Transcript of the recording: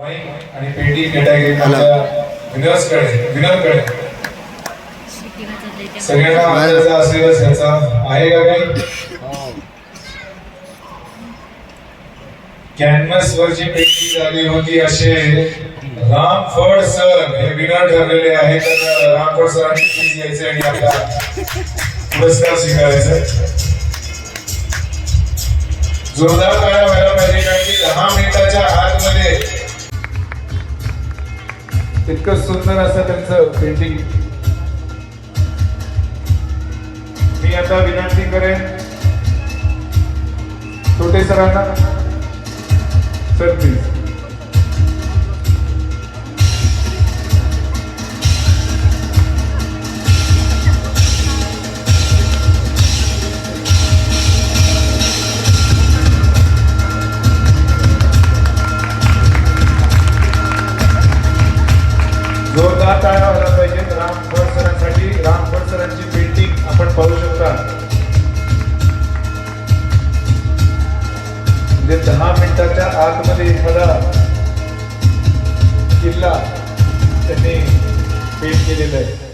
आणि पेटी कॅटेगरीच्या विनरकडे सगळ्यांना आदराचा आशीर्वाद ह्याचा आहे का काही? कॅनव्हास वरची पेटी झाली होती असे रामफळ सर हे विनर ठरलेले आहेत. तर रामफळ सरांनी फीस घ्यायचे आणि आपला पुरस्कार स्वीकारायचा. जोरदार टाळ्या व्हायला पाहिजे कारण की 10 मिनिटाच्या आतमध्ये इतकं सुंदर असं त्यांचं पेंटिंग. मी आता विनंती करेन छोटे सरांना, सर प्लीज. जोरदार टाळ्या व्हायला पाहिजे रामफळ सरांसाठी. रामफळ सरांची पेंटिंग आपण पाहू शकता. म्हणजे 10 मिनिटाच्या आतमध्ये एखादा किल्ला त्यांनी पेंट केलेला आहे.